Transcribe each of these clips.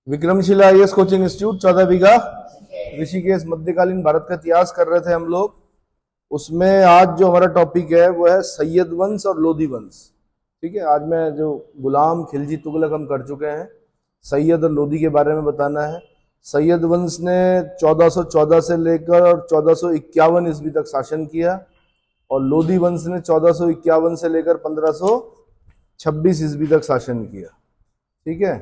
Vikramshila IAS coaching institute 14 बीघा ऋषिकेश मध्यकालीन भारत का इतिहास कर रहे थे हम लोग। उसमें आज जो हमारा टॉपिक है वो है सैयद वंश और लोधी वंश। ठीक है, आज मैं जो गुलाम खिलजी तुगलक हम कर चुके हैं, सैयद और लोधी के बारे में बताना है। सैयद वंश ने 1414 से लेकर और 1451 ईस्वी तक शासन किया और लोधी वंश ने 1451 से लेकर 1526 ईस्वी तक शासन किया। ठीक है,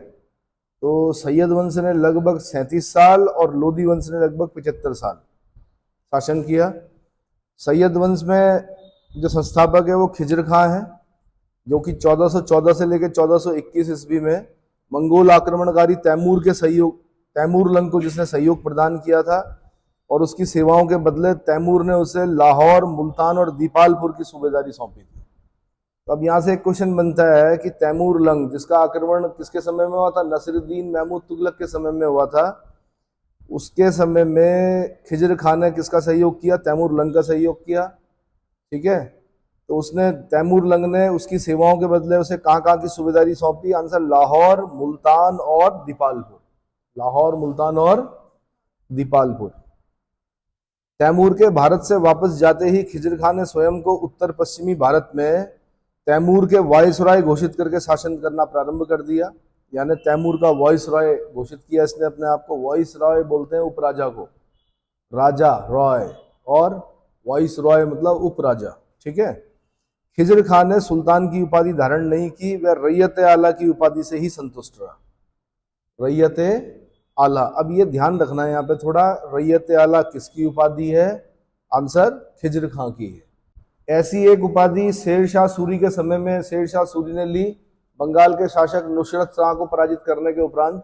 तो सैयद वंश ने लगभग 37 साल और लोधी वंश ने लगभग 75 साल शासन किया। सैयद वंश में जो संस्थापक है वो खिजर खां है, जो कि 1414 से लेकर 1421 ईस्वी में मंगोल आक्रमणकारी तैमूर लंग को जिसने सहयोग प्रदान किया था और उसकी सेवाओं के बदले तैमूर ने उसे लाहौर, मुल्तान और दीपालपुर की सूबेदारी सौंपी थी। तो अब यहाँ से एक क्वेश्चन बनता है कि तैमूर लंग जिसका आक्रमण किसके समय में हुआ था? नसीरुद्दीन महमूद तुगलक के समय में हुआ था। उसके समय में खिजर खान ने किसका सहयोग किया? तैमूर लंग का सहयोग किया। ठीक है, तो उसने तैमूर लंग ने उसकी सेवाओं के बदले उसे कहाँ की सूबेदारी सौंपी? आंसर लाहौर, मुल्तान और दीपालपुर। लाहौर, मुल्तान और दीपालपुर। तैमूर के भारत से वापस जाते ही खिजर खान ने स्वयं को उत्तर पश्चिमी भारत में तैमूर के वायसराय घोषित करके शासन करना प्रारंभ कर दिया। यानी तैमूर का वायसराय घोषित किया इसने अपने आप को। वायसराय बोलते हैं उपराजा को, राजा रॉय, और वायसराय मतलब उपराजा। ठीक है, खिजर खान ने सुल्तान की उपाधि धारण नहीं की, वह रैयत आला की उपाधि से ही संतुष्ट रहा। रैयत आला, अब ये ध्यान रखना है यहाँ पे थोड़ा, रैयत आला किसकी उपाधि है? आंसर खिजर खां की है। ऐसी एक उपाधि शेरशाह सूरी के समय में शेरशाह सूरी ने ली। बंगाल के शासक नुसरत शाह को पराजित करने के उपरांत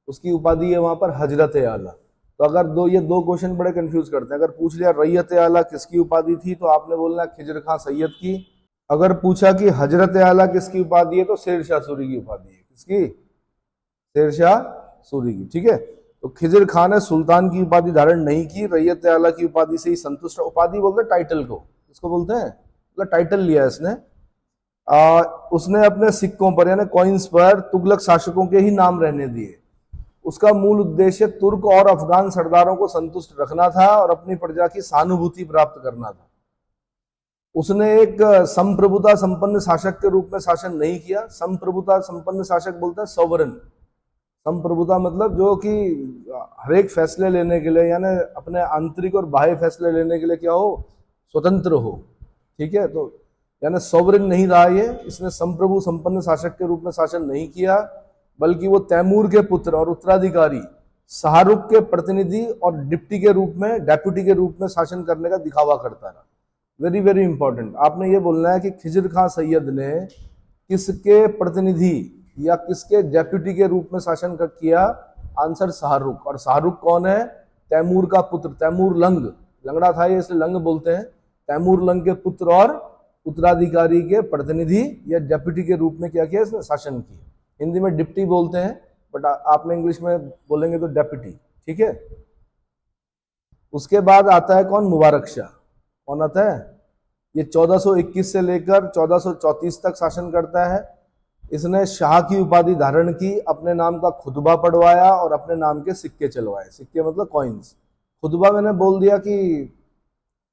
उसकी उपाधि है वहां पर हजरत आला। तो अगर ये दो क्वेश्चन बड़े कंफ्यूज करते हैं। अगर पूछ लिया रैयत आला किसकी उपाधि थी तो आपने बोलना खिजर खां सैयद की। अगर पूछा कि हजरत आला किसकी उपाधि है तो शेरशाह सूरी की उपाधि है। किसकी? शेरशाह सूरी की। ठीक है, तो खिजर खां ने सुल्तान की उपाधि धारण नहीं की, रैयत आला की उपाधि से ही संतुष्ट। उपाधि बोलते टाइटल को, इसको बोलते हैं, मतलब टाइटल लिया इसने। उसने अपने सिक्कों पर यानी कॉइन्स पर तुगलक शासकों के ही नाम रहने दिए। उसका मूल उद्देश्य तुर्क और अफगान सरदारों को संतुष्ट रखना था और अपनी प्रजा की सहानुभूति प्राप्त करना था। उसने एक संप्रभुता संपन्न शासक के रूप में शासन नहीं किया। संप्रभुता संपन्न शासक बोलते हैं सॉवरन। संप्रभुता मतलब जो कि हर एक फैसले लेने के लिए यानी अपने आंतरिक और बाह्य फैसले लेने के लिए क्या हो? स्वतंत्र हो। ठीक है, तो यानी सॉवरेन नहीं रहा ये। इसने संप्रभु संपन्न शासक के रूप में शासन नहीं किया, बल्कि वो तैमूर के पुत्र और उत्तराधिकारी शाहरुख के प्रतिनिधि और डेप्यूटी के रूप में शासन करने का दिखावा करता रहा। वेरी वेरी इंपॉर्टेंट, आपने ये बोलना है कि खिजर खां सैयद ने किसके प्रतिनिधि या किसके डेप्यूटी के रूप में शासन किया? आंसर शाहरुख। और शाहरुख कौन है? तैमूर का पुत्र, तैमूर लंग। लंगड़ा था ये इसलिए लंग बोलते हैं। तैमूर लंग के पुत्र और उत्तराधिकारी के प्रतिनिधि या डेप्यूटी के रूप में क्या किया इसने? शासन किया। हिंदी में डिप्टी बोलते हैं, बट आपने इंग्लिश में बोलेंगे तो डेप्यूटी। ठीक है, उसके बाद आता है कौन? मुबारक शाह। कौन आता है? ये 1421 से लेकर 1434 तक शासन करता है। इसने शाह की उपाधि धारण की, अपने नाम का खुतबा पढ़वाया और अपने नाम के सिक्के चलवाए। सिक्के मतलब कॉइन्स। खुतबा मैंने बोल दिया कि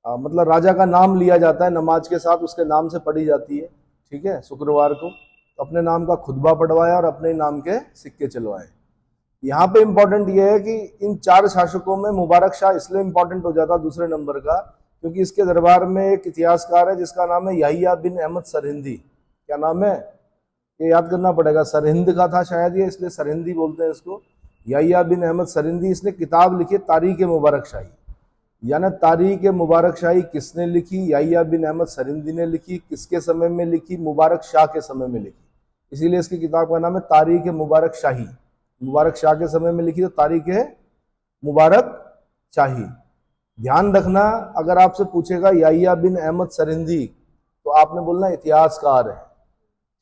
मतलब राजा का नाम लिया जाता है, नमाज के साथ उसके नाम से पढ़ी जाती है। ठीक है, शुक्रवार को। तो अपने नाम का खुतबा पढ़वाया और अपने नाम के सिक्के चलवाए। यहाँ पे इंपॉर्टेंट ये है कि इन चार शासकों में मुबारक शाह इसलिए इंपॉर्टेंट हो जाता दूसरे नंबर का, क्योंकि इसके दरबार में एक इतिहासकार है जिसका नाम है याहिया बिन अहमद सरहिंदी। क्या नाम है? ये याद करना पड़ेगा। सरहिंद का था शायद ये, इसलिए सरहिंदी बोलते हैं इसको। याहिया बिन अहमद सरहिंदी। इसने किताब लिखी तारीख मुबारक शाही। यानी तारीख मुबारक शाही किसने लिखी? याहिया बिन अहमद सरहिंदी ने लिखी। किसके समय में लिखी? मुबारक शाह के समय में लिखी। इसीलिए इसकी किताब का नाम है तारीख मुबारक शाही। मुबारक शाह के समय में लिखी तो तारीख मुबारक शाही। ध्यान रखना, अगर आपसे पूछेगा याहिया बिन अहमद सरहिंदी तो आपने बोलना इतिहासकार है।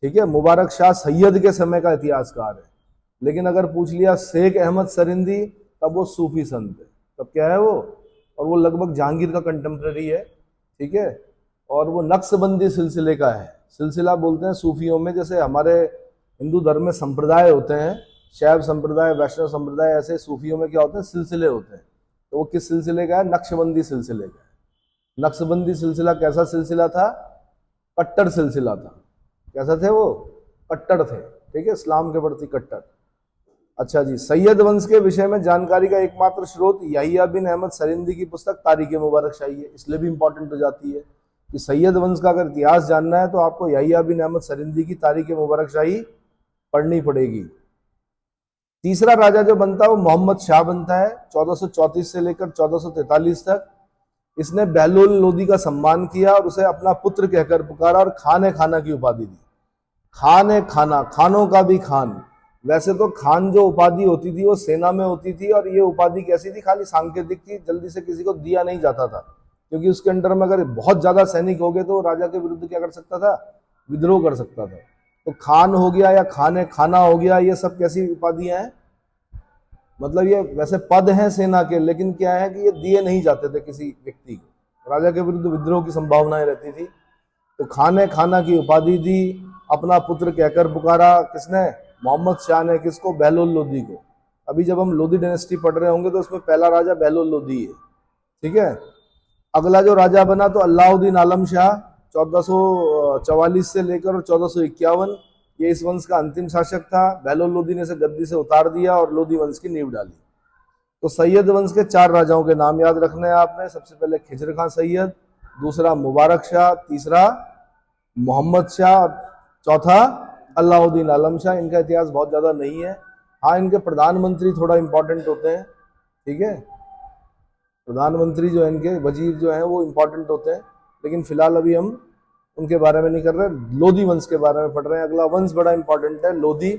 ठीक है, मुबारक शाह सैयद के समय का इतिहासकार है। लेकिन अगर पूछ लिया शेख अहमद सरहिंदी तब वो सूफी संत है। तब क्या है वो? और वो लगभग जहांगीर का कंटेम्प्रेरी है। ठीक है, और वो नक्शबंदी सिलसिले का है। सिलसिला बोलते हैं सूफियों में, जैसे हमारे हिंदू धर्म में संप्रदाय होते हैं शैव संप्रदाय, वैष्णव संप्रदाय, ऐसे सूफियों में क्या होते हैं, सिलसिले होते हैं। तो वो किस सिलसिले का है? नक्शबंदी सिलसिले का है। नक्शबंदी सिलसिला कैसा सिलसिला था? कट्टर सिलसिला था। कैसा थे वो? कट्टर थे, ठीक है, इस्लाम के प्रति कट्टर। अच्छा जी, सैयद वंश के विषय में जानकारी का एकमात्र स्रोत यहिया बिन अहमद सरिंदी की पुस्तक तारीख मुबारक शाही है। इसलिए भी इंपॉर्टेंट हो जाती है कि सैयद वंश का अगर इतिहास जानना है तो आपको यहिया बिन अहमद सरिंदी की तारीख मुबारक शाही पढ़नी पड़ेगी। तीसरा राजा जो बनता है वो मोहम्मद शाह बनता है 1434 से लेकर 1443 तक। इसने बहलोल लोदी का सम्मान किया और उसे अपना पुत्र कहकर पुकारा और खान खाना की उपाधि दी। खान खाना, खानों का भी खान। वैसे तो खान जो उपाधि होती थी वो सेना में होती थी, और ये उपाधि कैसी थी? खाली सांकेतिक थी, जल्दी से किसी को दिया नहीं जाता था, क्योंकि उसके अंडर में अगर बहुत ज्यादा सैनिक हो गए तो राजा के विरुद्ध क्या कर सकता था? विद्रोह कर सकता था। तो खान हो गया या खाने खाना हो गया, ये सब कैसी उपाधियां हैं? मतलब ये वैसे पद हैं सेना के, लेकिन क्या है कि ये दिए नहीं जाते थे किसी व्यक्ति को। राजा के विरुद्ध विद्रोह की संभावनाएं रहती थी। तो खाने खाना की उपाधि दी, अपना पुत्र कहकर पुकारा। किसने? मोहम्मद शाह ने। किसको? बहलोल लोदी को। अभी जब हम लोदी डायनेस्टी पढ़ रहे होंगे तो उसमें पहला राजा बहलोल लोदी है, ठीक है। अगला जो राजा बना तो अलाउद्दीन आलम शाह 1444 से लेकर 1451। ये इस वंश का अंतिम शासक था। बहलोल लोदी ने इसे गद्दी से उतार दिया और लोदी वंश की नींव डाली। तो सैयद वंश के 4 राजाओं के नाम याद रखने हैं आपने। सबसे पहले खिजर खां सैयद, दूसरा मुबारक शाह, तीसरा मोहम्मद शाह, और चौथा अलाउद्दीन आलम शाह। इनका इतिहास बहुत ज्यादा नहीं है। हाँ, इनके प्रधानमंत्री थोड़ा इंपॉर्टेंट होते हैं, ठीक है। प्रधानमंत्री जो है, इनके वजीर जो हैं वो इंपॉर्टेंट होते हैं, लेकिन फिलहाल अभी हम उनके बारे में नहीं कर रहे, लोदी वंश के बारे में पढ़ रहे हैं। अगला वंश बड़ा इंपॉर्टेंट है, लोदी,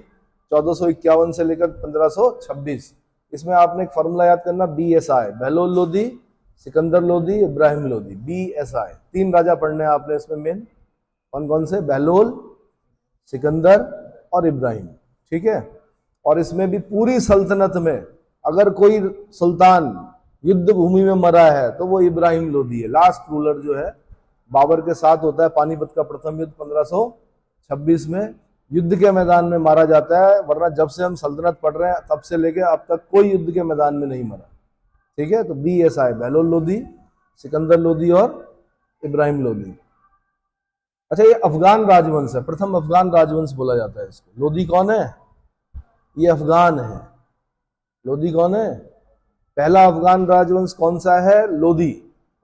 1451 से लेकर 1526। इसमें आपने एक फॉर्मूला याद करना, BSI, बहलोल लोदी, सिकंदर लोदी, इब्राहिम लोदी, BSI। 3 राजा पढ़ने हैं आपने इसमें मेन। कौन कौन से? बहलोल, सिकंदर और इब्राहिम, ठीक है। और इसमें भी पूरी सल्तनत में अगर कोई सुल्तान युद्ध भूमि में मरा है तो वो इब्राहिम लोदी है। लास्ट रूलर जो है बाबर के साथ होता है पानीपत का प्रथम युद्ध 1526 में, युद्ध के मैदान में मारा जाता है। वरना जब से हम सल्तनत पढ़ रहे हैं तब से लेके अब तक कोई युद्ध के मैदान में नहीं मरा, ठीक है। तो BSI, बहलोल लोदी, सिकंदर लोदी और इब्राहिम लोदी। अच्छा, ये अफगान राजवंश है, प्रथम अफगान राजवंश बोला जाता है इसको। लोदी कौन है? ये अफगान है। लोदी कौन है? पहला अफगान राजवंश कौन सा है? लोदी।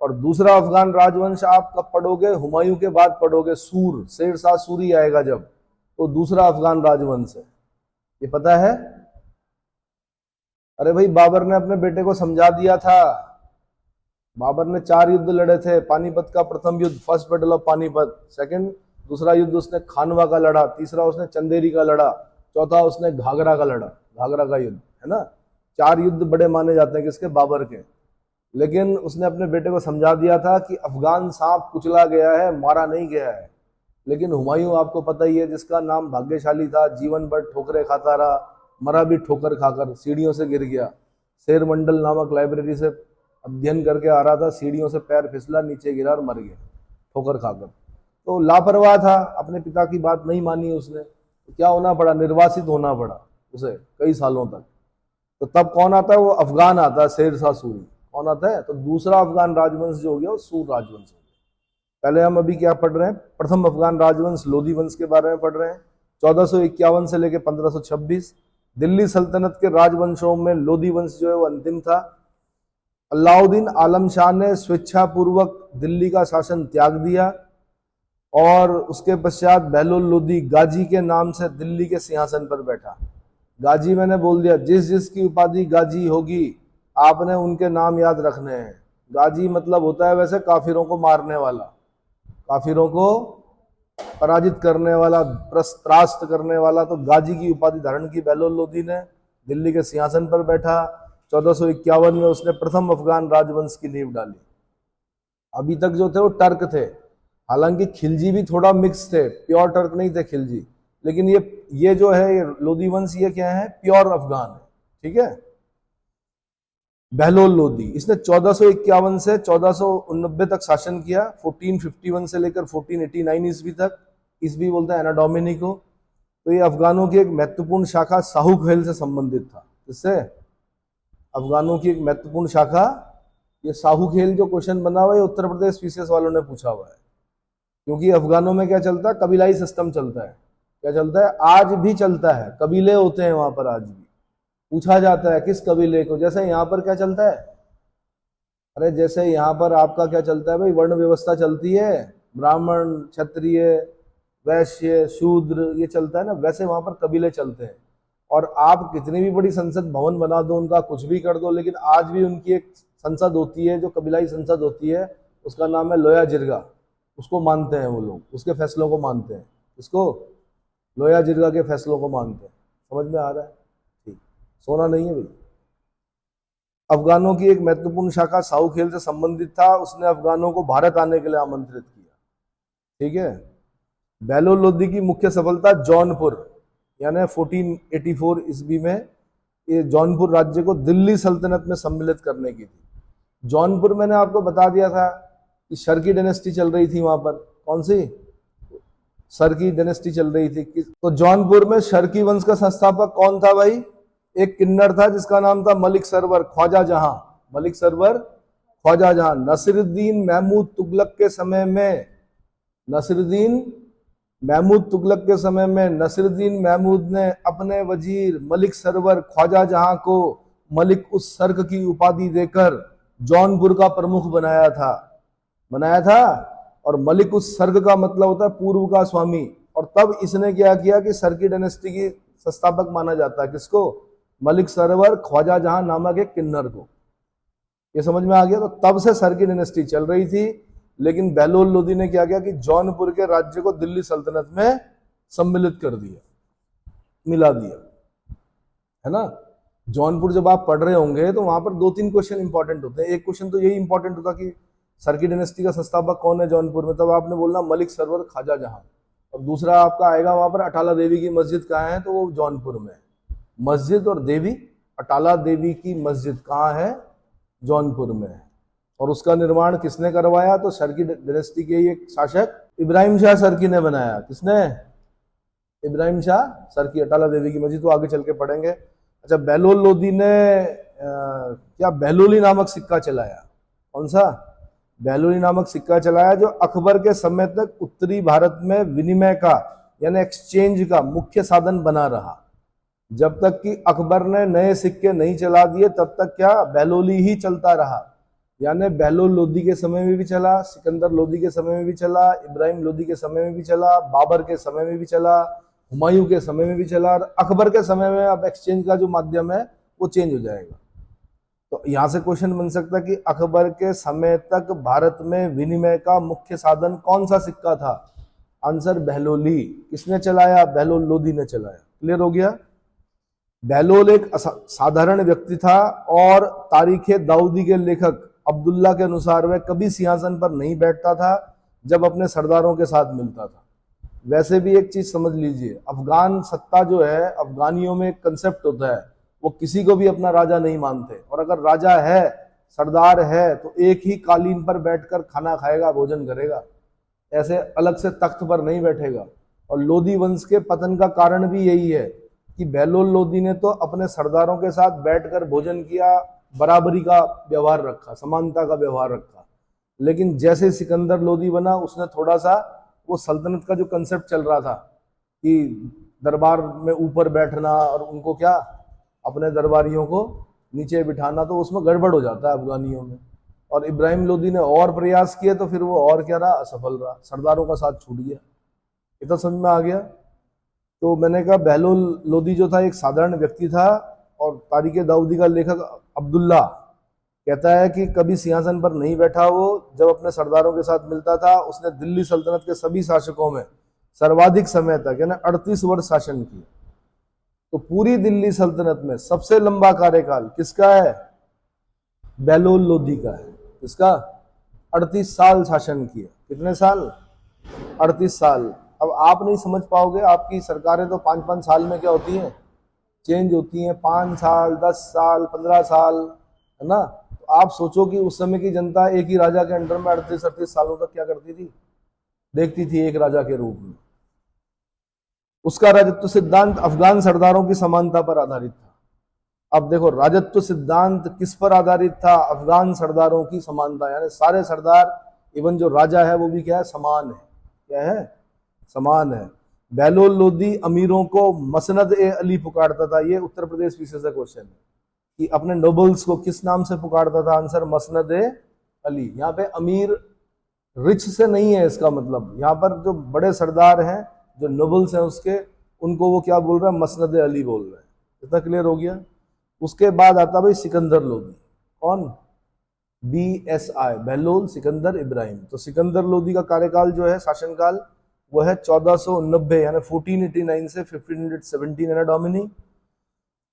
और दूसरा अफगान राजवंश आप कब पढ़ोगे? हुमायूं के बाद पढ़ोगे। सूर, शेरशाह सूरी आएगा जब, तो दूसरा अफगान राजवंश है। ये पता है? अरे भाई, बाबर ने अपने बेटे को समझा दिया था। बाबर ने 4 युद्ध लड़े थे। पानीपत का प्रथम युद्ध, first battle of Panipat, second, दूसरा युद्ध उसने खानवा का लड़ा, तीसरा उसने चंदेरी का लड़ा, चौथा उसने घाघरा का लड़ा, घाघरा का युद्ध, है ना। 4 युद्ध बड़े माने जाते हैं किसके? बाबर के। लेकिन उसने अपने बेटे को समझा दिया था कि अफगान सांप कुचला गया है, मारा नहीं गया है। लेकिन हुमायूं आपको पता ही है, जिसका नाम भाग्यशाली था, जीवन भर ठोकरे खाता रहा, मरा भी ठोकर खाकर, सीढ़ियों से गिर गया। शेर मंडल नामक लाइब्रेरी से अध्ययन करके आ रहा था, सीढ़ियों से पैर फिसला, नीचे गिरा और मर गया ठोकर खाकर। तो लापरवाह था, अपने पिता की बात नहीं मानी उसने, तो क्या होना पड़ा? निर्वासित होना पड़ा उसे कई सालों तक। तो तब कौन आता है? वो अफगान आता है, शेरशाह सूरी। कौन आता है? तो दूसरा अफगान राजवंश जो हो गया वो सूर राजवंश हो गया। पहले हम अभी क्या पढ़ रहे हैं? प्रथम अफगान राजवंश लोदी वंश के बारे में पढ़ रहे हैं। 1451 से लेकर 1526। दिल्ली सल्तनत के राजवंशों में लोदी वंश जो है वो अंतिम था। अलाउद्दीन आलम शाह ने स्वेच्छापूर्वक दिल्ली का शासन त्याग दिया और उसके पश्चात बहलोल लोदी गाजी के नाम से दिल्ली के सिंहासन पर बैठा। गाजी मैंने बोल दिया, जिस जिसकी उपाधि गाजी होगी आपने उनके नाम याद रखने हैं। गाजी मतलब होता है वैसे काफिरों को मारने वाला, काफिरों को पराजित करने वाला, त्रास्त करने वाला। तो गाजी की उपाधि धारण की बहलोल लोदी ने, दिल्ली के सिंहासन पर बैठा। 1451 में उसने प्रथम अफगान राजवंश की नींव डाली। अभी तक जो थे वो टर्क थे, हालांकि खिलजी भी थोड़ा मिक्स थे, प्योर टर्क नहीं थे खिलजी। लेकिन ये जो है ये लोदी वंश, ये क्या है? प्योर अफगान है, ठीक है। बहलोल लोदी, इसने 1451 से 1489 तक शासन किया, 1451 से लेकर 1489 ईस्वी तक। ईस्वी बोलते हैं एना डोमिनी को। तो ये अफगानों की एक महत्वपूर्ण शाखा साहू खेल से संबंधित था। इससे अफगानों की एक महत्वपूर्ण शाखा, ये साहू खेल जो क्वेश्चन बना हुआ है उत्तर प्रदेश पीसीएस वालों ने पूछा हुआ है, क्योंकि अफगानों में क्या चलता है, कबीलाई सिस्टम चलता है। क्या चलता है, आज भी चलता है, कबीले होते हैं वहां पर आज भी। पूछा जाता है किस कबीले को, जैसे यहाँ पर क्या चलता है, अरे जैसे यहाँ पर आपका क्या चलता है भाई, वर्ण व्यवस्था चलती है, ब्राह्मण, क्षत्रिय, वैश्य, शूद्र, ये चलता है ना, वैसे वहां पर कबीले चलते हैं। और आप कितनी भी बड़ी संसद भवन बना दो, उनका कुछ भी कर दो, लेकिन आज भी उनकी एक संसद होती है जो कबीलाई संसद होती है, उसका नाम है लोया जिरगा। उसको मानते हैं वो लोग, उसके फैसलों को मानते हैं। इसको लोया जिरगा के फैसलों को मानते हैं। समझ में आ रहा है? ठीक, सोना नहीं है भाई। अफगानों की एक महत्वपूर्ण शाखा साहू खेल से संबंधित था, उसने अफगानों को भारत आने के लिए आमंत्रित किया। ठीक है। बहलोल लोदी की मुख्य सफलता जौनपुर, यानी 1484 ईस्वी में ये जौनपुर राज्य को दिल्ली सल्तनत में सम्मिलित करने की थी। जौनपुर मैंने आपको बता दिया था कि शर्की डायनेस्टी चल रही थी वहां पर। कौन सी? शर्की डायनेस्टी चल रही थी। तो जौनपुर में शर्की वंश का संस्थापक कौन था भाई? एक किन्नर था जिसका नाम था मलिक सरवर ख्वाजा जहां। मलिक सरवर ख्वाजा जहां। नसीरुद्दीन महमूद तुगलक के समय में, नसीरुद्दीन महमूद तुगलक के समय में नसीरुद्दीन महमूद ने अपने वजीर मलिक सरवर ख्वाजा जहां को मलिक उस सर्क की उपाधि देकर जौनपुर का प्रमुख बनाया था। और मलिक उस सर्क का मतलब होता है पूर्व का स्वामी। और तब इसने क्या किया कि सर्की डायनेस्टी की संस्थापक माना जाता है किसको? मलिक सरवर ख्वाजा जहां नामक एक किन्नर को। ये समझ में आ गया? तो तब से सर्की डायनेस्टी चल रही थी, लेकिन बहलोल लोदी ने क्या किया कि जौनपुर के राज्य को दिल्ली सल्तनत में सम्मिलित कर दिया, मिला दिया, है ना। जौनपुर जब आप पढ़ रहे होंगे तो वहां पर 2-3 क्वेश्चन इंपॉर्टेंट होते हैं। एक क्वेश्चन तो यही इंपॉर्टेंट होता कि सर्की डायनेस्टी का संस्थापक कौन है जौनपुर में, तब आपने बोलना मलिक सरवर ख्वाजा जहां। और दूसरा आपका आएगा वहां पर अटाला देवी की मस्जिद कहाँ है, तो वो जौनपुर में। मस्जिद और देवी, अटाला देवी की मस्जिद कहाँ है? जौनपुर में है। और उसका निर्माण किसने करवाया? तो सर्की डायनेस्टी के ही एक शासक इब्राहिम शाह सर्की ने बनाया। किसने? इब्राहिम शाह सर्की। अटाला देवी की मस्जिद तो आगे चल के पढ़ेंगे। अच्छा, बहलोल लोदी ने क्या बहलोली नामक सिक्का चलाया? कौन सा? बहलोली नामक सिक्का चलाया, जो अकबर के समय तक उत्तरी भारत में विनिमय का यानी एक्सचेंज का मुख्य साधन बना रहा। जब तक कि अकबर ने नए सिक्के नहीं चला दिए तब तक क्या बहलोली ही चलता रहा। यानी बहलोल लोदी के समय में भी चला, सिकंदर लोदी के समय में भी चला, इब्राहिम लोदी के समय में भी चला, बाबर के समय में भी चला, हुमायूं के समय में भी चला, और अकबर के समय में अब एक्सचेंज का जो माध्यम है वो चेंज हो जाएगा। तो यहां से क्वेश्चन बन सकता है कि अकबर के समय तक भारत में विनिमय का मुख्य साधन कौन सा सिक्का था? आंसर बहलोली। किसने चलाया? बहलोल लोदी ने चलाया। क्लियर हो गया? बहलोल एक साधारण व्यक्ति था और तारीखे दाऊदी के लेखक अब्दुल्ला के अनुसार वह कभी सिंहासन पर नहीं बैठता था जब अपने सरदारों के साथ मिलता था। वैसे भी एक चीज समझ लीजिए, अफगान सत्ता जो है, अफगानियों में एक कंसेप्ट होता है, वो किसी को भी अपना राजा नहीं मानते। और अगर राजा है, सरदार है, तो एक ही कालीन पर बैठकर खाना खाएगा, भोजन करेगा, ऐसे अलग से तख्त पर नहीं बैठेगा। और लोदी वंश के पतन का कारण भी यही है कि बहलोल लोदी ने तो अपने सरदारों के साथ बैठकर भोजन किया, बराबरी का व्यवहार रखा, समानता का व्यवहार रखा। लेकिन जैसे सिकंदर लोदी बना, उसने थोड़ा सा वो सल्तनत का जो कंसेप्ट चल रहा था कि दरबार में ऊपर बैठना और उनको क्या अपने दरबारियों को नीचे बिठाना, तो उसमें गड़बड़ हो जाता है अफगानियों में। और इब्राहिम लोदी ने और प्रयास किए तो फिर वो और क्या रहा, असफल रहा, सरदारों का साथ छूट गया। इतना समझ में आ गया? तो मैंने कहा बहलोल लोदी जो था एक साधारण व्यक्ति था, और तारीख दाऊदी का लेखक अब्दुल्ला कहता है कि कभी सिंहासन पर नहीं बैठा वो, जब अपने सरदारों के साथ मिलता था। उसने दिल्ली सल्तनत के सभी शासकों में सर्वाधिक समय तक यानी 38 वर्ष शासन किया। तो पूरी दिल्ली सल्तनत में सबसे लंबा कार्यकाल किसका है? बहलोल लोदी का है। किसका? 38 साल शासन किया। कितने साल? 38 साल। अब आप नहीं समझ पाओगे, आपकी सरकारें तो 5-5 साल में क्या होती हैं, चेंज होती हैं। 5 साल, 10 साल, 15 साल, है ना। तो आप सोचो कि उस समय की जनता एक ही राजा के अंडर में 38-38 सालों तक क्या करती थी, देखती थी एक राजा के रूप में। उसका राजत्व सिद्धांत अफगान सरदारों की समानता पर आधारित था। अब देखो, राजत्व सिद्धांत किस पर आधारित था? अफगान सरदारों की समानता, यानी सारे सरदार, इवन जो राजा है वो भी क्या है? समान है। क्या है? समान है। बहलोल लोदी अमीरों को मसनद ए अली पुकारता था। ये उत्तर प्रदेश पीछे से क्वेश्चन है कि अपने नोबल्स को किस नाम से पुकारता था? आंसर मसनद ए अली। यहाँ पे अमीर रिच से नहीं है इसका मतलब, यहाँ पर जो बड़े सरदार हैं, जो नोबल्स हैं उसके, उनको वो क्या बोल रहा है? मसनद अली बोल रहे हैं। इतना क्लियर हो गया। उसके बाद आता भाई सिकंदर लोदी। कौन? BSI, बहलोल सिकंदर इब्राहिम। तो सिकंदर लोदी का कार्यकाल जो है, शासनकाल, वो है 1490 यानी 1489 से 1517 एना डोमिनी।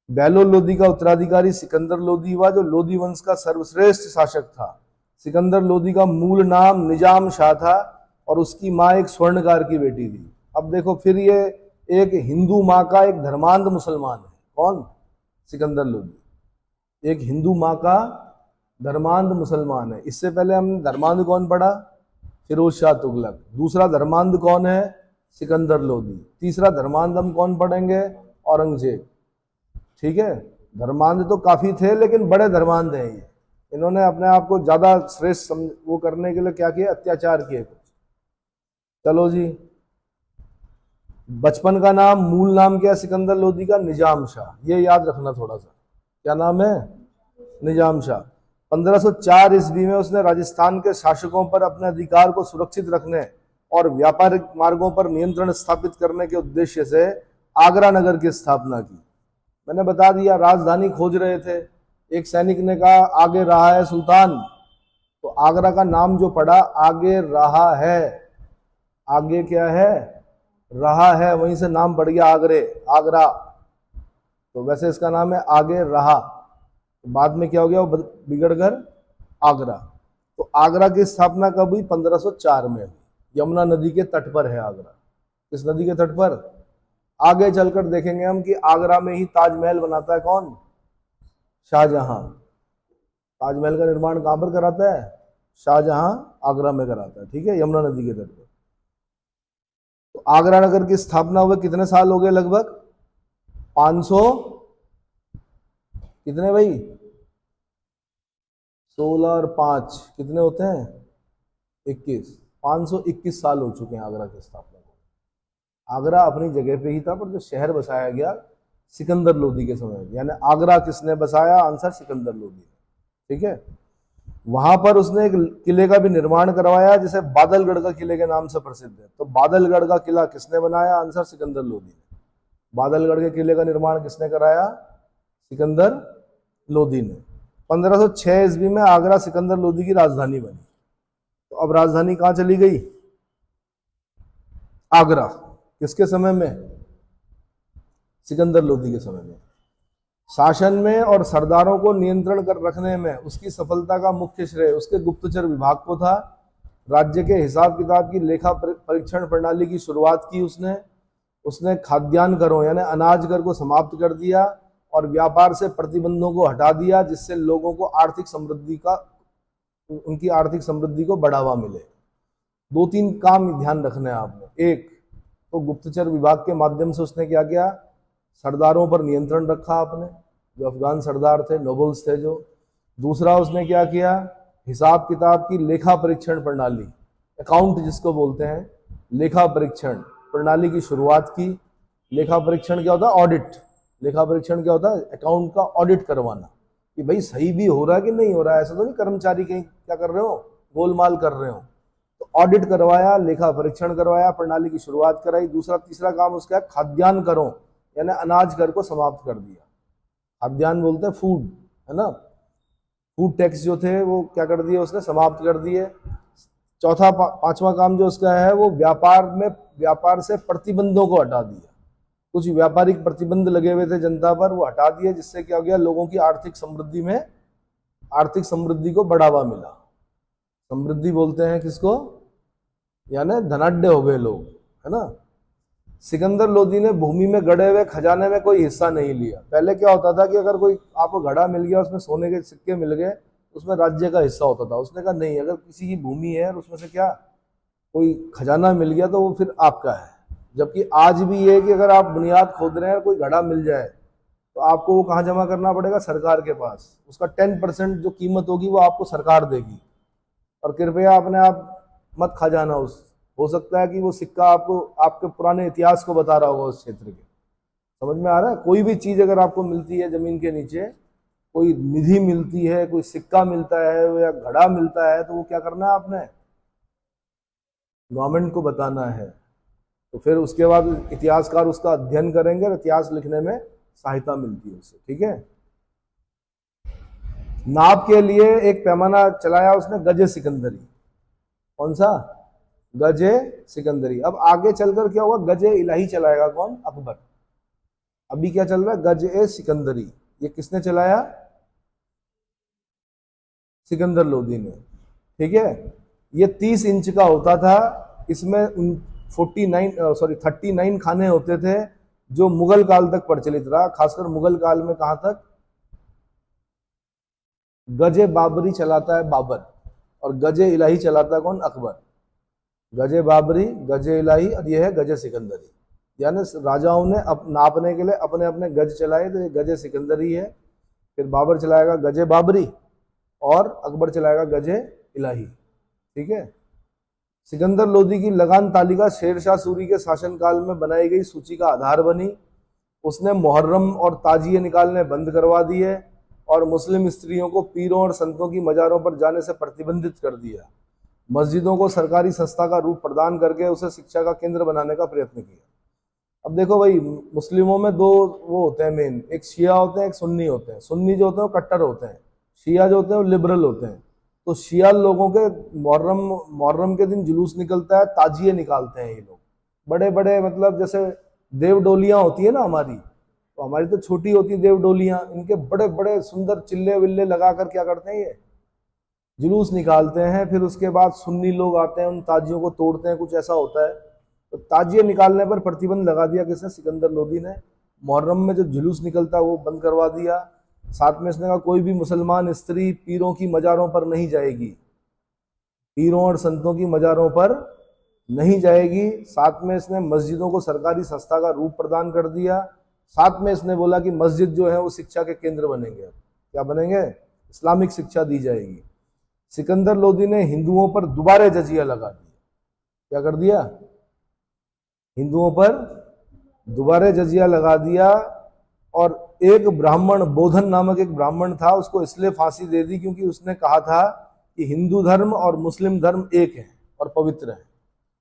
बहलोल लोदी का उत्तराधिकारी सिकंदर लोदी हुआ, जो लोदी वंश का सर्वश्रेष्ठ शासक था। सिकंदर लोदी का मूल नाम निजाम शाह था और उसकी माँ एक स्वर्णकार की बेटी थी। अब देखो, फिर ये एक हिंदू माँ का एक धर्मांध मुसलमान है। कौन? सिकंदर लोदी एक हिंदू माँ का धर्मांध मुसलमान है। इससे पहले हमने धर्मांध कौन पढ़ा? फिरोज शाह तुगलक। दूसरा धर्मांध कौन है? सिकंदर लोदी। तीसरा धर्मांध हम कौन पढ़ेंगे? औरंगजेब। ठीक है, धर्मांध तो काफी थे लेकिन बड़े धर्मांध हैं ये। इन्होंने अपने आप को ज्यादा श्रेष्ठ वो करने के लिए क्या किया? अत्याचार किए कुछ। चलो जी, बचपन का नाम, मूल नाम क्या है सिकंदर लोदी का? निजाम शाह। ये याद रखना थोड़ा सा। क्या नाम है? निजाम शाह। 1504 ईस्वी में उसने राजस्थान के शासकों पर अपने अधिकार को सुरक्षित रखने और व्यापारिक मार्गों पर नियंत्रण स्थापित करने के उद्देश्य से आगरा नगर की स्थापना की। मैंने बता दिया, राजधानी खोज रहे थे। एक सैनिक ने कहा आगे रहा है सुल्तान, तो आगरा का नाम जो पड़ा, आगे रहा है। आगे क्या है? रहा है, वहीं से नाम पड़ गया आगरे, आगरा। तो वैसे इसका नाम है आगे रहा, तो बाद में क्या हो गया? वो बिगड़कर आगरा। तो आगरा की स्थापना कब हुई? 1504 में। यमुना नदी के तट पर है आगरा। किस नदी के तट पर? आगे चलकर देखेंगे हम कि आगरा में ही ताजमहल बनाता है कौन? शाहजहां। ताजमहल का निर्माण कहां पर कराता है? शाहजहां आगरा में कराता है। ठीक है, यमुना नदी के तट पर। तो आगरा नगर की स्थापना हुए कितने साल हो गए? लगभग 500, कितने भाई? 16 और 5 कितने होते हैं? 21। 521 साल हो चुके हैं आगरा की स्थापना को। आगरा अपनी जगह पे ही था, पर जो शहर बसाया गया सिकंदर लोदी के समय में, यानी आगरा किसने बसाया? आंसर सिकंदर लोदी। ठीक है, वहां पर उसने एक किले का भी निर्माण करवाया जिसे बादलगढ़ का किले के नाम से प्रसिद्ध है। तो बादलगढ़ का किला किसने बनाया? आंसर सिकंदर लोदी ने। बादलगढ़ के किले का निर्माण किसने कराया? सिकंदर लोदी ने। 1506 ईस्वी में आगरा सिकंदर लोदी की राजधानी बनी। तो अब राजधानी कहां चली गई? आगरा। किसके समय में? सिकंदर लोदी के समय में। शासन में और सरदारों को नियंत्रण कर रखने में उसकी सफलता का मुख्य श्रेय उसके गुप्तचर विभाग को था। राज्य के हिसाब किताब की लेखा परीक्षण प्रणाली की शुरुआत की उसने खाद्यान्न करों यानी अनाज कर को समाप्त कर दिया और व्यापार से प्रतिबंधों को हटा दिया, जिससे लोगों को उनकी आर्थिक समृद्धि को बढ़ावा मिले। 2-3 काम ध्यान रखना है आपने। एक तो गुप्तचर विभाग के माध्यम से उसने क्या किया? सरदारों पर नियंत्रण रखा आपने, जो अफगान सरदार थे, नोबल्स थे जो। दूसरा उसने क्या किया? हिसाब किताब की लेखा परीक्षण प्रणाली, अकाउंट जिसको बोलते हैं, लेखा परीक्षण प्रणाली की शुरुआत की। लेखा परीक्षण क्या होता है? ऑडिट। लेखा परीक्षण क्या होता है? अकाउंट का ऑडिट करवाना कि भाई सही भी हो रहा है कि नहीं हो रहा है। ऐसा तो नहीं कर्मचारी कहीं क्या कर रहे हो, गोलमाल कर रहे हो। तो ऑडिट करवाया, लेखा परीक्षण करवाया, प्रणाली की शुरुआत कराई। दूसरा तीसरा काम उसका है खाद्यान्न करों यानी अनाज कर को समाप्त कर दिया। खाद्यान्न बोलते हैं फूड, है ना। फूड टैक्स जो थे वो क्या कर दिए उसने? समाप्त कर दिए। चौथा पांचवा काम जो उसका है वो व्यापार से प्रतिबंधों को हटा दिया। कुछ व्यापारिक प्रतिबंध लगे हुए थे जनता पर, वो हटा दिए, जिससे क्या हो गया? लोगों की आर्थिक समृद्धि को बढ़ावा मिला। समृद्धि बोलते हैं किसको? यानी धनाढ्य हो गए लोग, है ना। सिकंदर लोदी ने भूमि में गड़े हुए खजाने में कोई हिस्सा नहीं लिया। पहले क्या होता था कि अगर कोई आपको घड़ा मिल गया, उसमें सोने के सिक्के मिल गए, उसमें राज्य का हिस्सा होता था। उसने कहा नहीं, अगर किसी की भूमि है और उसमें से क्या कोई खजाना मिल गया तो वो फिर आपका है। जबकि आज भी ये है कि अगर आप बुनियाद खोद रहे हैं, कोई घड़ा मिल जाए तो आपको वो कहाँ जमा करना पड़ेगा? सरकार के पास। उसका 10% जो कीमत होगी वो आपको सरकार देगी। और कृपया अपने आप मत खा जाना उस, हो सकता है कि वो सिक्का आपको आपके पुराने इतिहास को बता रहा होगा उस क्षेत्र के। समझ में आ रहा है? कोई भी चीज अगर आपको मिलती है जमीन के नीचे, कोई निधि मिलती है, कोई सिक्का मिलता है या घड़ा मिलता है, तो वो क्या करना है आपने? गवर्नमेंट को बताना है। तो फिर उसके बाद इतिहासकार उसका अध्ययन करेंगे और इतिहास लिखने में सहायता मिलती है उससे। ठीक है। नाप के लिए एक पैमाना चलाया उसने, गजे सिकंदरी। कौन सा? गजे सिकंदरी। अब आगे चलकर क्या होगा? गजे इलाही चलाएगा कौन? अकबर। अभी क्या चल रहा है? गजे सिकंदरी। ये किसने चलाया? सिकंदर लोदी ने। ठीक है। ये 30 इंच का होता था। इसमें 39 खाने होते थे, जो मुगल काल तक प्रचलित रहा। खासकर मुगल काल में कहां तक? गजे बाबरी चलाता है बाबर, और गजे इलाही चलाता है कौन? अकबर। गजे बाबरी, गजे इलाही, और यह है गजे सिकंदरी। यानी राजाओं ने नापने के लिए अपने अपने गज चलाए, तो ये गजे सिकंदरी है। फिर बाबर चलाएगा गजे बाबरी और अकबर चलाएगा गजे इलाही। ठीक है। सिकंदर लोदी की लगान तालिका शेरशाह सूरी के शासनकाल में बनाई गई सूची का आधार बनी। उसने मुहर्रम और ताजिए निकालने बंद करवा दिए और मुस्लिम स्त्रियों को पीरों और संतों की मजारों पर जाने से प्रतिबंधित कर दिया। मस्जिदों को सरकारी संस्था का रूप प्रदान करके उसे शिक्षा का केंद्र बनाने का प्रयत्न किया। अब देखो भाई, मुस्लिमों में दो वो होते हैं मेन, एक शिया होते हैं, एक सुन्नी होते हैं। सुन्नी जो होते हैं वो कट्टर होते हैं, शिया जो होते हैं वो लिबरल होते हैं। तो शिया लोगों के मुहर्रम के दिन जुलूस निकलता है, ताजिए निकालते हैं ये लोग। बड़े बड़े, मतलब जैसे देवडोलियां होती है ना हमारी, तो हमारी तो छोटी होती है देवडोलियां, इनके बड़े बड़े सुंदर चिल्ले विल्ले लगाकर क्या करते हैं, ये जुलूस निकालते हैं। फिर उसके बाद सुन्नी लोग आते हैं, उन ताजियों को तोड़ते हैं, कुछ ऐसा होता है। तो ताजिए निकालने पर प्रतिबंध लगा दिया किसने? सिकंदर लोदी ने। मुहर्रम में जो जुलूस निकलता है वो बंद करवा दिया। साथ में इसने कहा कोई भी मुसलमान स्त्री पीरों की मजारों पर नहीं जाएगी, पीरों और संतों की मजारों पर नहीं जाएगी। साथ में इसने मस्जिदों को सरकारी संस्था का रूप प्रदान कर दिया। साथ में इसने बोला कि मस्जिद जो है वो शिक्षा के केंद्र बनेंगे। क्या बनेंगे? इस्लामिक शिक्षा दी जाएगी। सिकंदर लोदी ने हिंदुओं पर दोबारा जजिया लगा दिया। क्या कर दिया? हिंदुओं पर दोबारा जजिया लगा दिया। और एक ब्राह्मण, बोधन नामक एक ब्राह्मण था, उसको इसलिए फांसी दे दी क्योंकि उसने कहा था कि हिंदू धर्म और मुस्लिम धर्म एक है और पवित्र है।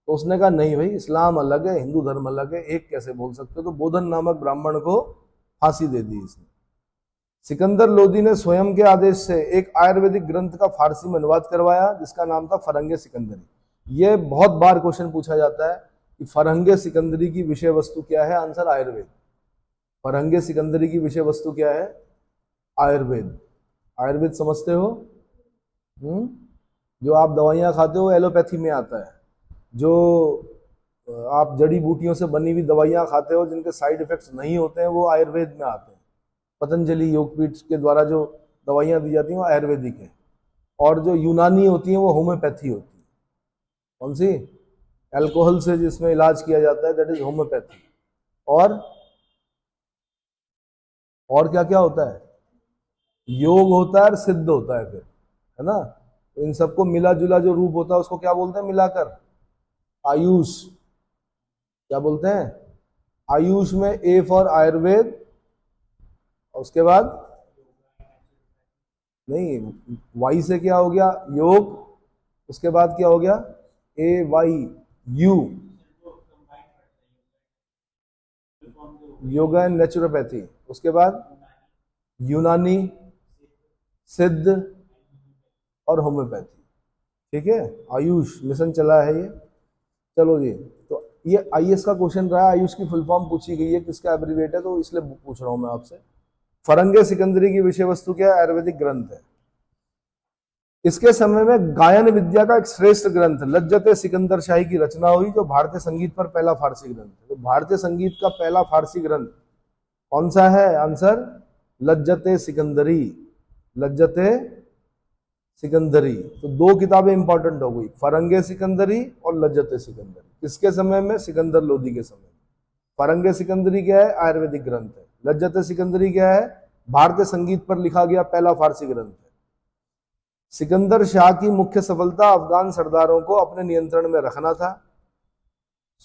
तो उसने कहा नहीं भाई, इस्लाम अलग है, हिंदू धर्म अलग है, एक कैसे बोल सकते हो? तो बोधन नामक ब्राह्मण को फांसी दे दी इसने। सिकंदर लोदी ने स्वयं के आदेश से एक आयुर्वेदिक ग्रंथ का फारसी में अनुवाद करवाया जिसका नाम था फरंगे सिकंदरी। यह बहुत बार क्वेश्चन पूछा जाता है कि फरंगे सिकंदरी की विषय वस्तु क्या है? आंसर आयुर्वेद। फरंगे सिकंदरी की विषय वस्तु क्या है? आयुर्वेद। आयुर्वेद समझते हो? जो आप दवाइयां खाते हो एलोपैथी में आता है। जो आप जड़ी बूटियों से बनी हुई दवाइयां खाते हो जिनके साइड इफेक्ट्स नहीं होते हैं, वो आयुर्वेद में आते हैं। पतंजलि योगपीठ के द्वारा जो दवाइयां दी जाती हैं वो आयुर्वेदिक है। और जो यूनानी होती हैं वो होम्योपैथी होती है। कौन सी? अल्कोहल से जिसमें इलाज किया जाता है, दैट इज होम्योपैथी। और क्या क्या होता है? योग होता है और सिद्ध होता है, फिर है ना। तो इन सबको मिला जुला जो रूप होता है उसको क्या बोलते हैं? मिलाकर आयुष। क्या बोलते हैं? आयुष में ए फॉर आयुर्वेद, और उसके बाद नहीं, वाई से क्या हो गया? योग। उसके बाद क्या हो गया? A Y U, yoga and naturopathy. उसके बाद यूनानी, सिद्ध और होम्योपैथी। ठीक है। आयुष मिशन चला है ये। चलो जी, तो ये आईएएस का क्वेश्चन रहा है। आयुष की फुल फॉर्म पूछी गई है, किसका एब्रीविएट है, तो इसलिए पूछ रहा हूं मैं आपसे। फरंगे सिकंदरी की विषय वस्तु क्या है? आयुर्वेदिक ग्रंथ है। इसके समय में गायन विद्या का एक श्रेष्ठ ग्रंथ लज्जते सिकंदर शाही की रचना हुई, जो भारतीय संगीत पर पहला फारसी ग्रंथ है। तो भारतीय संगीत का पहला फारसी ग्रंथ कौन सा है? आंसर लज्जते सिकंदरी। लज्जते सिकंदरी। तो दो किताबें इंपॉर्टेंट हो गई, फरंगे सिकंदरी और लज्जत सिकंदरी। किसके समय में? सिकंदर लोदी के समय में। फरंगे सिकंदरी क्या है? आयुर्वेदिक ग्रंथ है। लज्जत सिकंदरी क्या है? भारतीय संगीत पर लिखा गया पहला फारसी ग्रंथ है। सिकंदर शाह की मुख्य सफलता अफगान सरदारों को अपने नियंत्रण में रखना था।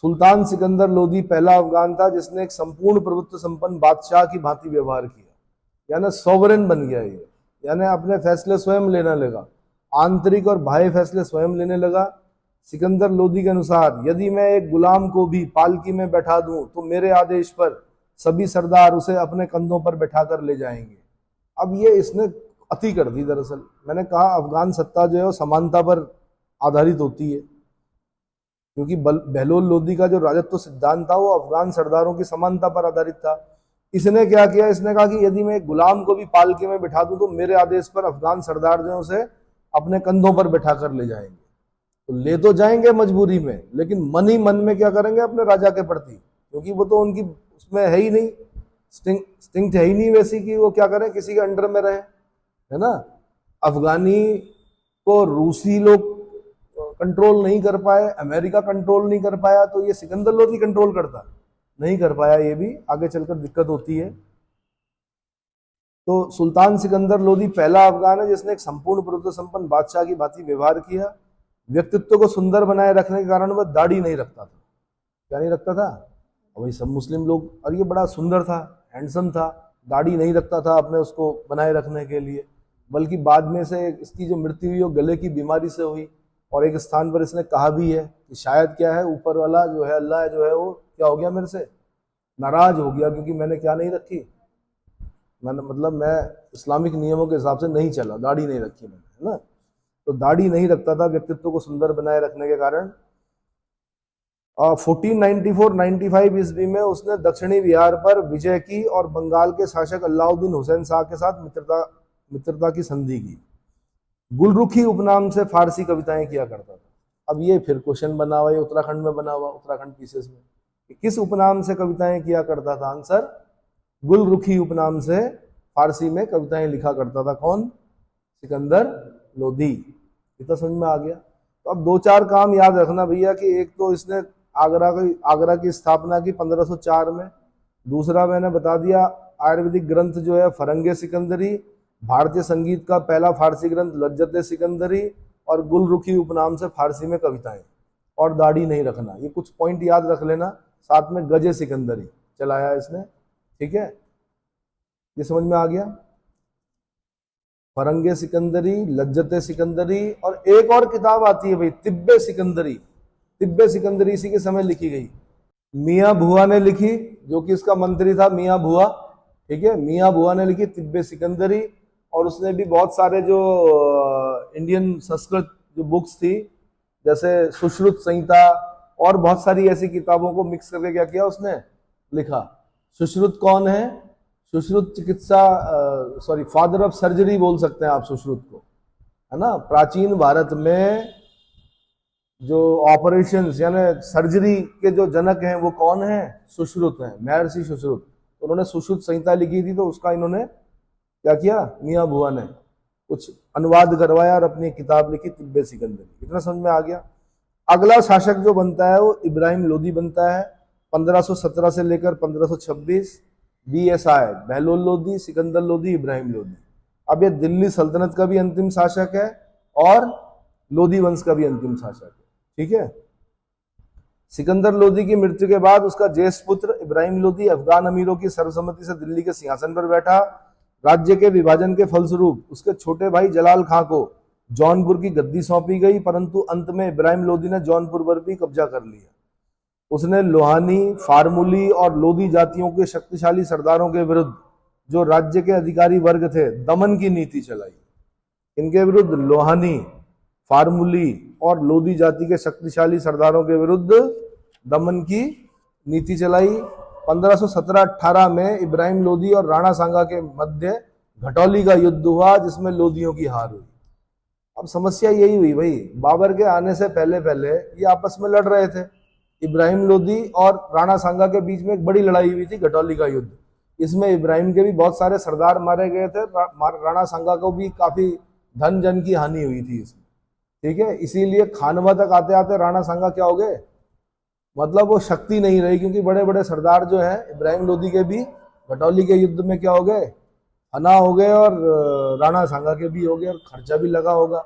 सुल्तान सिकंदर लोदी पहला अफगान था जिसने एक संपूर्ण प्रभुत्व संपन्न बादशाह की भांति व्यवहार किया, यानी सॉवरेन बन गया ये, यानी अपने फैसले स्वयं लेने लगा, आंतरिक और बाह्य फैसले स्वयं लेने लगा। सिकंदर लोदी के अनुसार यदि मैं एक गुलाम को भी पालकी में बैठा दूं तो मेरे आदेश पर सभी सरदार उसे अपने कंधों पर बैठा कर ले जाएंगे। अब ये इसने अति कर दी। दरअसल मैंने कहा अफगान सत्ता जो है वो समानता पर आधारित होती है, क्योंकि बहलोल लोदी का जो राजत्व सिद्धांत था वो अफगान सरदारों की समानता पर आधारित था। इसने क्या किया? इसने कहा कि यदि मैं एक गुलाम को भी पालकी में बिठा दूं तो मेरे आदेश पर अफगान सरदार जो है उसे अपने कंधों पर बैठा कर ले जाएंगे। तो ले तो जाएंगे मजबूरी में, लेकिन मन ही मन में क्या करेंगे अपने राजा के प्रति, क्योंकि वो तो उनकी उसमें है ही नहीं, स्टिंक्ट है ही नहीं वैसी कि वो क्या करें, किसी के अंडर में रहे, है ना। अफगानी को रूसी लोग कंट्रोल नहीं कर पाए, अमेरिका कंट्रोल नहीं कर पाया, तो ये सिकंदर लोदी कंट्रोल करता नहीं कर पाया। ये भी आगे चलकर दिक्कत होती है। तो सुल्तान सिकंदर लोदी पहला अफगान है जिसने एक संपूर्ण प्रभुत्व संपन्न बादशाह की भांति व्यवहार किया। व्यक्तित्व को सुंदर बनाए रखने के कारण वह दाढ़ी नहीं रखता था। क्या नहीं रखता था? वही सब मुस्लिम लोग, और ये बड़ा सुंदर था, हैंडसम था, दाढ़ी नहीं रखता था अपने उसको बनाए रखने के लिए, बल्कि बाद में से इसकी जो मृत्यु हुई वो गले की बीमारी से हुई। और एक स्थान पर इसने कहा भी है कि शायद क्या है, ऊपर वाला जो है अल्लाह जो है वो क्या हो गया, मेरे से नाराज हो गया, क्योंकि मैंने क्या नहीं रखी, मैंने मतलब मैं इस्लामिक नियमों के हिसाब से नहीं चला, दाढ़ी नहीं रखी मैंने, है ना। तो दाढ़ी नहीं रखता था व्यक्तित्व को सुंदर बनाए रखने के कारण। 1494-95 ईस्वी में उसने दक्षिणी बिहार पर विजय की और बंगाल के शासक अलाउद्दीन हुसैन शाह के साथ मित्रता की संधि की। गुलरुखी उपनाम से फारसी कविताएं किया करता था। अब ये फिर क्वेश्चन बना हुआ, ये उत्तराखंड में बना हुआ, उत्तराखंड पीसेस में, किस उपनाम से कविताएं किया करता था? आंसर गुलरुखी उपनाम से फारसी में कविताएं लिखा करता था। कौन? सिकंदर लोदी। इतना समझ में आ गया। तो अब दो चार काम याद रखना भैया कि एक तो इसने आगरा की स्थापना की 1504 में। दूसरा मैंने बता दिया आयुर्वेदिक ग्रंथ जो है फरंगे सिकंदरी, भारतीय संगीत का पहला फारसी ग्रंथ लज्जत सिकंदरी, और गुलरुखी उपनाम से फारसी में कविताएं, और दाढ़ी नहीं रखना। ये कुछ पॉइंट याद रख लेना। साथ में गजे सिकंदरी चलाया इसने, ठीक है, ये समझ में आ गया। फरंगे सिकंदरी, लज्जत सिकंदरी, और एक और किताब आती है भाई तिब्बे सिकंदरी। तिब्बे सिकंदरी इसी के समय लिखी गई, मियाँ भुआ ने लिखी, जो कि इसका मंत्री था मियाँ भुआ, ठीक है। मियाँ भुआ ने लिखी तिब्बे सिकंदरी, और उसने भी बहुत सारे जो इंडियन संस्कृत जो बुक्स थी जैसे सुश्रुत संहिता और बहुत सारी ऐसी किताबों को मिक्स करके क्या किया उसने, लिखा। सुश्रुत कौन है? सुश्रुत चिकित्सा फादर ऑफ सर्जरी बोल सकते हैं आप सुश्रुत को, है ना। प्राचीन भारत में जो ऑपरेशंस यानी सर्जरी के जो जनक हैं वो कौन है? सुश्रुत हैं, महर्षि सुश्रुत। उन्होंने सुश्रुत संहिता लिखी थी, तो उसका इन्होंने क्या किया, मियाँ भुआ ने कुछ अनुवाद करवाया और अपनी किताब लिखी तिब्बे सिकंदरी। इतना समझ में आ गया। अगला शासक जो बनता है वो इब्राहिम लोदी बनता है, 1517 से लेकर 1526। BSI बहलोल लोदी, सिकंदर लोदी, इब्राहिम लोदी। अब ये दिल्ली सल्तनत का भी अंतिम शासक है और लोदी वंश का भी अंतिम शासक है, ठीक है। सिकंदर लोदी की मृत्यु के बाद उसका ज्येष्ठ पुत्र इब्राहिम लोदी अफगान अमीरों की सर्वसम्मति से दिल्ली के सिंहासन पर बैठा। राज्य के विभाजन के फलस्वरूप उसके छोटे भाई जलाल खां को जौनपुर की गद्दी सौंपी गई, परंतु अंत में इब्राहिम लोदी ने जौनपुर पर भी कब्जा कर लिया। उसने लोहानी, फार्मूली और लोदी जातियों के शक्तिशाली सरदारों के विरुद्ध जो राज्य के अधिकारी वर्ग थे दमन की नीति चलाई। इनके विरुद्ध लोहानी, फार्मूली और लोदी जाति के शक्तिशाली सरदारों के विरुद्ध दमन की नीति चलाई। 1517-18 में इब्राहिम लोदी और राणा सांगा के मध्य घटौली का युद्ध हुआ जिसमें लोदियों की हार हुई। अब समस्या यही हुई भाई, बाबर के आने से पहले पहले ये आपस में लड़ रहे थे। इब्राहिम लोदी और राणा सांगा के बीच में एक बड़ी लड़ाई हुई थी, घटौली का युद्ध। इसमें इब्राहिम के भी बहुत सारे सरदार मारे गए थे, राणा सांगा को भी काफी धन जन की हानि हुई थी इसमें, ठीक है। इसीलिए खानवा तक आते आते राणा सांगा क्या हो गए, मतलब वो शक्ति नहीं रही, क्योंकि बड़े बड़े सरदार जो हैं इब्राहिम लोदी के भी भटौली के युद्ध में क्या हो गए, फना हो गए, और राणा सांगा के भी हो गए, और खर्चा भी लगा होगा,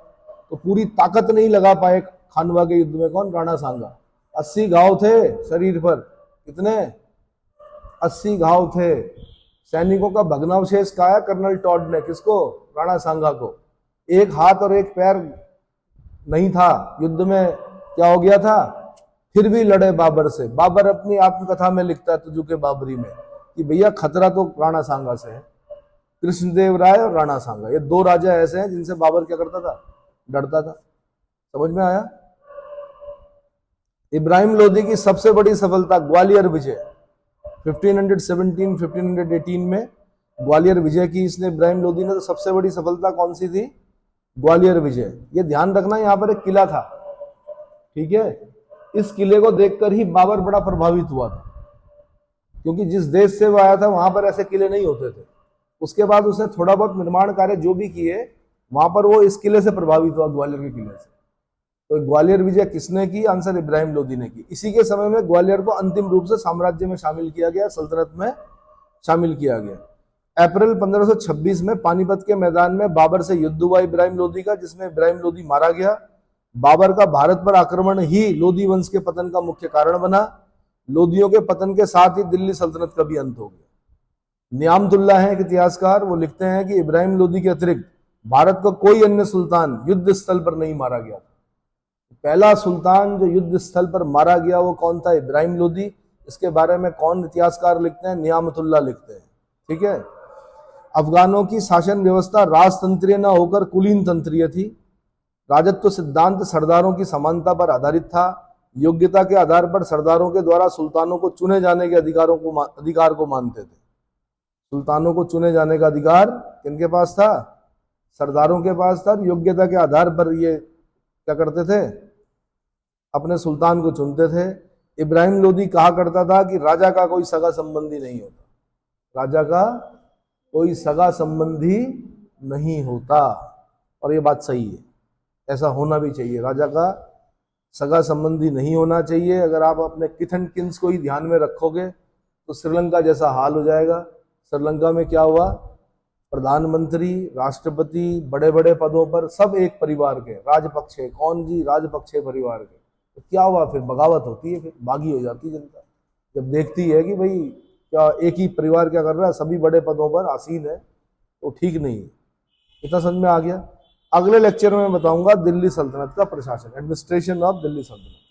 तो पूरी ताकत नहीं लगा पाए खानवा के युद्ध में। कौन, राणा सांगा। 80 घाव थे शरीर पर, कितने, 80 घाव थे। सैनिकों का भग्नावशेष कहा है कर्नल टॉड ने, किसको, राणा सांगा को। एक हाथ और एक पैर नहीं था, युद्ध में क्या हो गया था, फिर भी लड़े बाबर से। बाबर अपनी आत्मकथा में लिखता है तुझु के बाबरी में कि भैया खतरा तो राणा सांगा से है। कृष्णदेव राय और राणा सांगा, ये दो राजा ऐसे हैं जिनसे बाबर क्या करता था, डरता था। समझ में आया। इब्राहिम लोदी की सबसे बड़ी सफलता ग्वालियर विजय, 1517-1518 में ग्वालियर विजय की इसने इब्राहिम लोदी ने। तो सबसे बड़ी सफलता कौन सी थी, ग्वालियर विजय। ये ध्यान रखना, यहाँ पर एक किला था, ठीक है। इस किले को देखकर ही बाबर बड़ा प्रभावित हुआ था, क्योंकि जिस देश से वो आया था वहां पर ऐसे किले नहीं होते थे। उसके बाद उसने थोड़ा बहुत निर्माण कार्य जो भी किए, वहां पर वो इस किले से प्रभावित हुआ, ग्वालियर के किले से। तो ग्वालियर विजय किसने की, आंसर इब्राहिम लोदी ने की। इसी के समय में ग्वालियर को अंतिम रूप से साम्राज्य में शामिल किया गया, सल्तनत में शामिल किया गया। अप्रैल 1526 में पानीपत के मैदान में बाबर से युद्ध हुआ इब्राहिम लोदी का, जिसमें इब्राहिम लोदी मारा गया। बाबर का भारत पर आक्रमण ही लोदी वंश के पतन का मुख्य कारण बना। लोदियों के पतन के साथ ही दिल्ली सल्तनत का भी अंत हो गया। नियामतुल्ला है एक इतिहासकार, वो लिखते हैं कि इब्राहिम लोदी के अतिरिक्त भारत का कोई अन्य सुल्तान युद्ध स्थल पर नहीं मारा गया। पहला सुल्तान जो युद्ध स्थल पर मारा गया वो कौन था, इब्राहिम लोदी। इसके बारे में कौन इतिहासकार लिखते हैं, नियामतुल्ला लिखते हैं, ठीक है। अफगानों की शासन व्यवस्था राजतंत्रीय न होकर कुलीन तंत्रीय थी। राजत्व सिद्धांत सरदारों की समानता पर आधारित था। योग्यता के आधार पर सरदारों के द्वारा सुल्तानों को चुने जाने के अधिकार को मानते थे। सुल्तानों को चुने जाने का अधिकार किनके पास था, सरदारों के पास था। योग्यता के आधार पर ये क्या करते थे, अपने सुल्तान को चुनते थे। इब्राहिम लोदी कहा करता था कि राजा का कोई सगा संबंधी नहीं होता, राजा का कोई सगा संबंधी नहीं होता, और ये बात सही है, ऐसा होना भी चाहिए। राजा का सगा संबंधी नहीं होना चाहिए। अगर आप अपने किथ एंड किन्स को ही ध्यान में रखोगे तो श्रीलंका जैसा हाल हो जाएगा। श्रीलंका में क्या हुआ, प्रधानमंत्री, राष्ट्रपति, बड़े बड़े पदों पर सब एक परिवार के, राजपक्षे, कौन जी, राजपक्षे परिवार के। तो क्या हुआ, फिर बगावत होती है, फिर बागी हो जाती है जनता जब देखती है कि भाई क्या एक ही परिवार क्या कर रहा है, सभी बड़े पदों पर आसीन है, तो ठीक नहीं है। इतना समझ में आ गया। अगले लेक्चर में बताऊंगा दिल्ली सल्तनत का प्रशासन, एडमिनिस्ट्रेशन ऑफ दिल्ली सल्तनत।